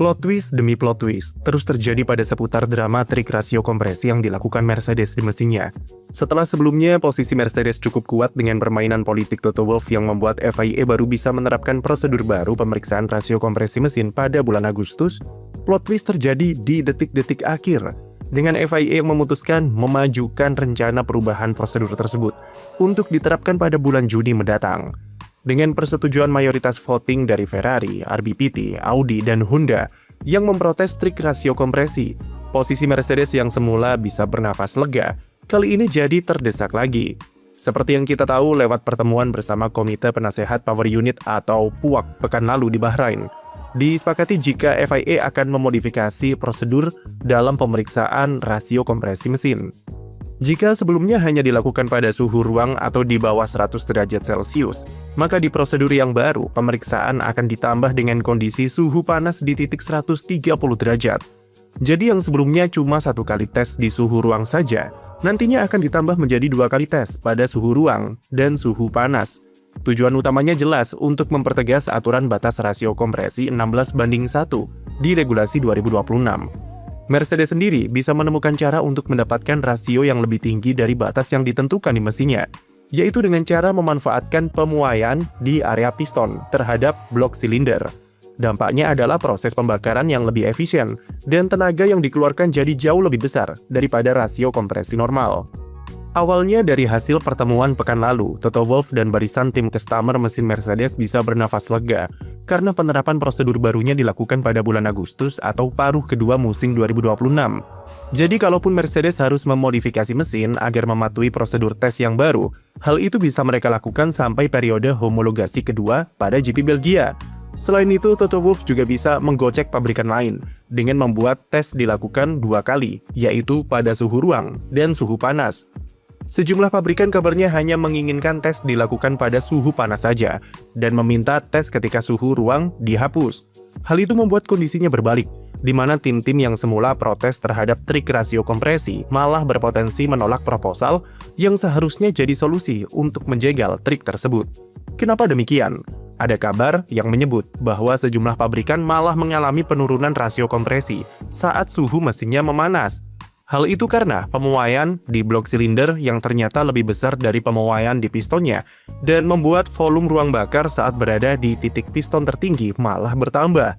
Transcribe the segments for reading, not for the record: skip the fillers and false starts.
Plot twist demi plot twist terus terjadi pada seputar drama trik rasio kompresi yang dilakukan Mercedes di mesinnya. Setelah sebelumnya posisi Mercedes cukup kuat dengan permainan politik Toto Wolff yang membuat FIA baru bisa menerapkan prosedur baru pemeriksaan rasio kompresi mesin pada bulan Agustus, plot twist terjadi di detik-detik akhir dengan FIA yang memutuskan memajukan rencana perubahan prosedur tersebut untuk diterapkan pada bulan Juni mendatang. Dengan persetujuan mayoritas voting dari Ferrari, RBPT, Audi, dan Honda yang memprotes trik rasio kompresi, posisi Mercedes yang semula bisa bernafas lega, kali ini jadi terdesak lagi. Seperti yang kita tahu lewat pertemuan bersama Komite Penasehat Power Unit atau PUAK pekan lalu di Bahrain, disepakati jika FIA akan memodifikasi prosedur dalam pemeriksaan rasio kompresi mesin. Jika sebelumnya hanya dilakukan pada suhu ruang atau di bawah 100 derajat Celcius, maka di prosedur yang baru, pemeriksaan akan ditambah dengan kondisi suhu panas di titik 130 derajat. Jadi yang sebelumnya cuma 1 kali tes di suhu ruang saja, nantinya akan ditambah menjadi 2 kali tes pada suhu ruang dan suhu panas. Tujuan utamanya jelas untuk mempertegas aturan batas rasio kompresi 16:1 di regulasi 2026. Mercedes sendiri bisa menemukan cara untuk mendapatkan rasio yang lebih tinggi dari batas yang ditentukan di mesinnya, yaitu dengan cara memanfaatkan pemuaian di area piston terhadap blok silinder. Dampaknya adalah proses pembakaran yang lebih efisien, dan tenaga yang dikeluarkan jadi jauh lebih besar daripada rasio kompresi normal. Awalnya dari hasil pertemuan pekan lalu, Toto Wolff dan barisan tim customer mesin Mercedes bisa bernafas lega karena penerapan prosedur barunya dilakukan pada bulan Agustus atau paruh kedua musim 2026. Jadi kalaupun Mercedes harus memodifikasi mesin agar mematuhi prosedur tes yang baru, hal itu bisa mereka lakukan sampai periode homologasi kedua pada GP Belgia. Selain itu, Toto Wolff juga bisa menggocek pabrikan lain dengan membuat tes dilakukan 2 kali, yaitu pada suhu ruang dan suhu panas. Sejumlah pabrikan kabarnya hanya menginginkan tes dilakukan pada suhu panas saja dan meminta tes ketika suhu ruang dihapus. Hal itu membuat kondisinya berbalik, di mana tim-tim yang semula protes terhadap trik rasio kompresi malah berpotensi menolak proposal yang seharusnya jadi solusi untuk menjegal trik tersebut. Kenapa demikian? Ada kabar yang menyebut bahwa sejumlah pabrikan malah mengalami penurunan rasio kompresi saat suhu mesinnya memanas. Hal itu karena pemuaian di blok silinder yang ternyata lebih besar dari pemuaian di pistonnya dan membuat volume ruang bakar saat berada di titik piston tertinggi malah bertambah.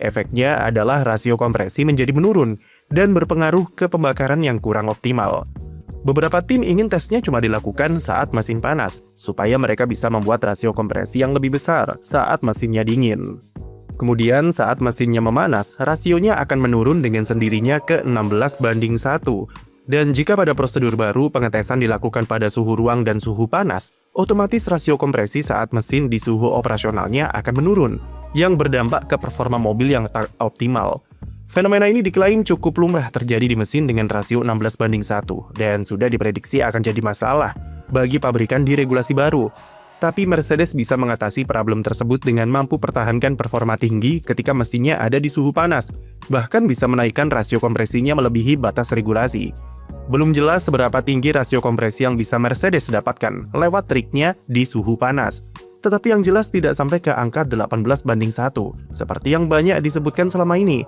Efeknya adalah rasio kompresi menjadi menurun dan berpengaruh ke pembakaran yang kurang optimal. Beberapa tim ingin tesnya cuma dilakukan saat mesin panas, supaya mereka bisa membuat rasio kompresi yang lebih besar saat mesinnya dingin. Kemudian saat mesinnya memanas, rasionya akan menurun dengan sendirinya ke 16:1. Dan jika pada prosedur baru pengetesan dilakukan pada suhu ruang dan suhu panas, otomatis rasio kompresi saat mesin di suhu operasionalnya akan menurun, yang berdampak ke performa mobil yang tak optimal. Fenomena ini diklaim cukup lumrah terjadi di mesin dengan rasio 16:1 dan sudah diprediksi akan jadi masalah bagi pabrikan di regulasi baru. Tapi Mercedes bisa mengatasi problem tersebut dengan mampu pertahankan performa tinggi ketika mesinnya ada di suhu panas, bahkan bisa menaikkan rasio kompresinya melebihi batas regulasi. Belum jelas seberapa tinggi rasio kompresi yang bisa Mercedes dapatkan lewat triknya di suhu panas. Tetapi yang jelas tidak sampai ke angka 18:1, seperti yang banyak disebutkan selama ini.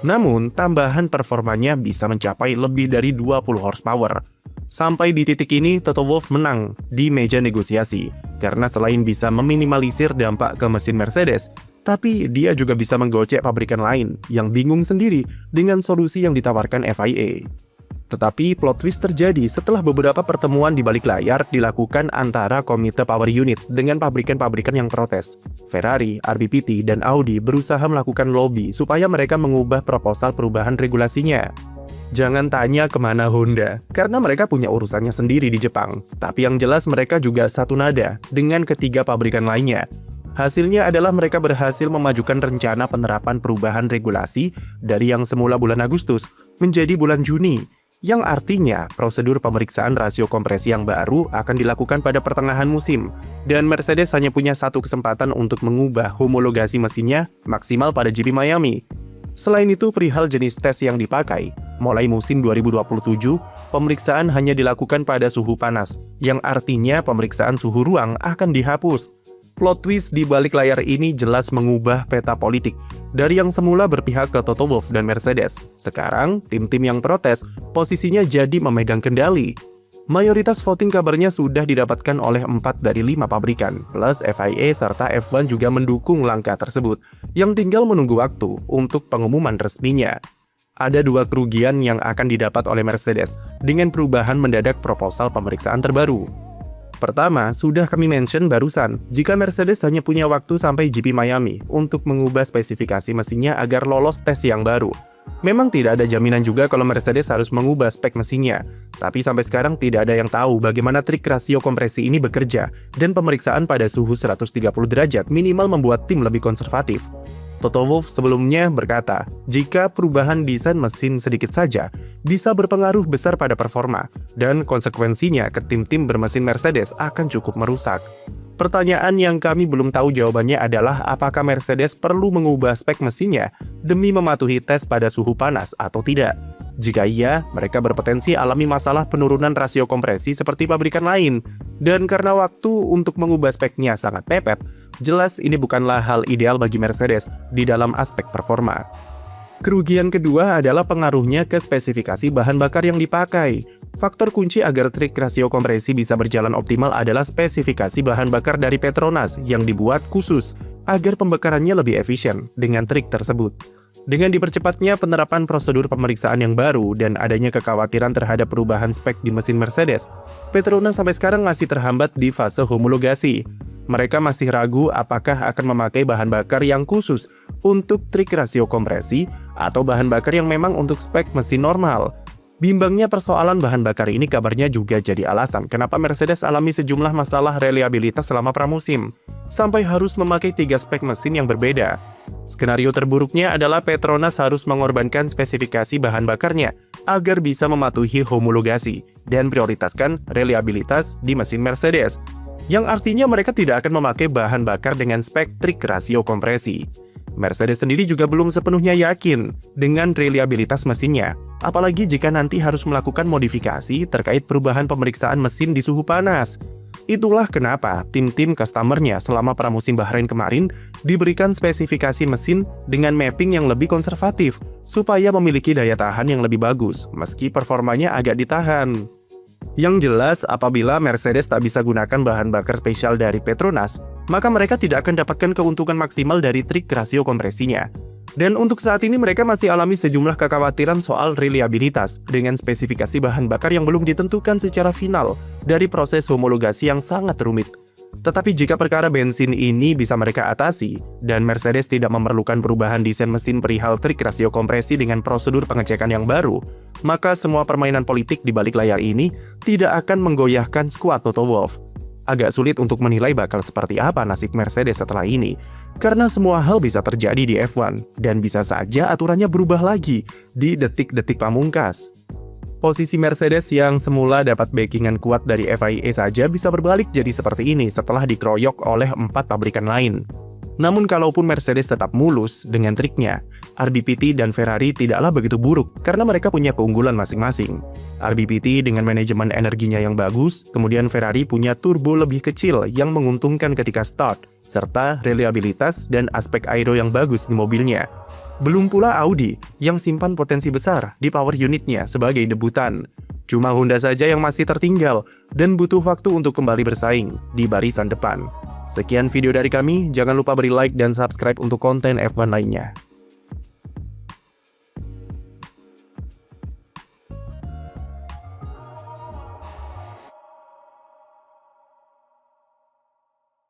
Namun, tambahan performanya bisa mencapai lebih dari 20 horsepower. Sampai di titik ini, Toto Wolff menang di meja negosiasi, karena selain bisa meminimalisir dampak ke mesin Mercedes, tapi dia juga bisa menggocek pabrikan lain yang bingung sendiri dengan solusi yang ditawarkan FIA. Tetapi plot twist terjadi setelah beberapa pertemuan di balik layar dilakukan antara Komite Power Unit dengan pabrikan-pabrikan yang protes. Ferrari, RBPT, dan Audi berusaha melakukan lobby supaya mereka mengubah proposal perubahan regulasinya. Jangan tanya kemana Honda, karena mereka punya urusannya sendiri di Jepang. Tapi yang jelas mereka juga satu nada dengan ketiga pabrikan lainnya. Hasilnya adalah mereka berhasil memajukan rencana penerapan perubahan regulasi dari yang semula bulan Agustus menjadi bulan Juni, yang artinya prosedur pemeriksaan rasio kompresi yang baru akan dilakukan pada pertengahan musim, dan Mercedes hanya punya satu kesempatan untuk mengubah homologasi mesinnya maksimal pada GP Miami. Selain itu, perihal jenis tes yang dipakai, mulai musim 2027, pemeriksaan hanya dilakukan pada suhu panas, yang artinya pemeriksaan suhu ruang akan dihapus. Plot twist di balik layar ini jelas mengubah peta politik. Dari yang semula berpihak ke Toto Wolff dan Mercedes, sekarang tim-tim yang protes posisinya jadi memegang kendali. Mayoritas voting kabarnya sudah didapatkan oleh 4 dari 5 pabrikan, plus FIA serta F1 juga mendukung langkah tersebut, yang tinggal menunggu waktu untuk pengumuman resminya. Ada 2 kerugian yang akan didapat oleh Mercedes dengan perubahan mendadak proposal pemeriksaan terbaru. Pertama, sudah kami mention barusan, jika Mercedes hanya punya waktu sampai GP Miami untuk mengubah spesifikasi mesinnya agar lolos tes yang baru. Memang tidak ada jaminan juga kalau Mercedes harus mengubah spek mesinnya, tapi sampai sekarang tidak ada yang tahu bagaimana trik rasio kompresi ini bekerja, dan pemeriksaan pada suhu 130 derajat minimal membuat tim lebih konservatif. Toto Wolff sebelumnya berkata, jika perubahan desain mesin sedikit saja, bisa berpengaruh besar pada performa, dan konsekuensinya ke tim-tim bermesin Mercedes akan cukup merusak. Pertanyaan yang kami belum tahu jawabannya adalah apakah Mercedes perlu mengubah spek mesinnya demi mematuhi tes pada suhu panas atau tidak. Jika iya, mereka berpotensi alami masalah penurunan rasio kompresi seperti pabrikan lain. Dan karena waktu untuk mengubah speknya sangat mepet, jelas ini bukanlah hal ideal bagi Mercedes di dalam aspek performa. Kerugian kedua adalah pengaruhnya ke spesifikasi bahan bakar yang dipakai. Faktor kunci agar trik rasio kompresi bisa berjalan optimal adalah spesifikasi bahan bakar dari Petronas yang dibuat khusus agar pembakarannya lebih efisien dengan trik tersebut. Dengan dipercepatnya penerapan prosedur pemeriksaan yang baru dan adanya kekhawatiran terhadap perubahan spek di mesin Mercedes, Petronas sampai sekarang masih terhambat di fase homologasi. Mereka masih ragu apakah akan memakai bahan bakar yang khusus untuk trik rasio kompresi atau bahan bakar yang memang untuk spek mesin normal. Bimbangnya persoalan bahan bakar ini kabarnya juga jadi alasan kenapa Mercedes alami sejumlah masalah reliabilitas selama pramusim, sampai harus memakai 3 spek mesin yang berbeda. Skenario terburuknya adalah Petronas harus mengorbankan spesifikasi bahan bakarnya agar bisa mematuhi homologasi dan prioritaskan reliabilitas di mesin Mercedes, yang artinya mereka tidak akan memakai bahan bakar dengan spek trik rasio kompresi. Mercedes sendiri juga belum sepenuhnya yakin dengan reliabilitas mesinnya, apalagi jika nanti harus melakukan modifikasi terkait perubahan pemeriksaan mesin di suhu panas. Itulah kenapa tim-tim customer-nya selama pramusim Bahrain kemarin diberikan spesifikasi mesin dengan mapping yang lebih konservatif, supaya memiliki daya tahan yang lebih bagus, meski performanya agak ditahan. Yang jelas, apabila Mercedes tak bisa gunakan bahan bakar spesial dari Petronas, maka mereka tidak akan dapatkan keuntungan maksimal dari trik rasio kompresinya. Dan untuk saat ini mereka masih alami sejumlah kekhawatiran soal reliabilitas dengan spesifikasi bahan bakar yang belum ditentukan secara final dari proses homologasi yang sangat rumit. Tetapi jika perkara bensin ini bisa mereka atasi, dan Mercedes tidak memerlukan perubahan desain mesin perihal trik rasio kompresi dengan prosedur pengecekan yang baru, maka semua permainan politik di balik layar ini tidak akan menggoyahkan skuad Toto Wolff. Agak sulit untuk menilai bakal seperti apa nasib Mercedes setelah ini, karena semua hal bisa terjadi di F1, dan bisa saja aturannya berubah lagi di detik-detik pamungkas. Posisi Mercedes yang semula dapat backingan kuat dari FIA saja bisa berbalik jadi seperti ini setelah dikeroyok oleh 4 pabrikan lain. Namun kalaupun Mercedes tetap mulus dengan triknya, RBPT dan Ferrari tidaklah begitu buruk karena mereka punya keunggulan masing-masing. RBPT dengan manajemen energinya yang bagus, kemudian Ferrari punya turbo lebih kecil yang menguntungkan ketika start, serta reliabilitas dan aspek aero yang bagus di mobilnya. Belum pula Audi yang simpan potensi besar di power unitnya sebagai debutan. Cuma Honda saja yang masih tertinggal dan butuh waktu untuk kembali bersaing di barisan depan. Sekian video dari kami, jangan lupa beri like dan subscribe untuk konten F1 lainnya.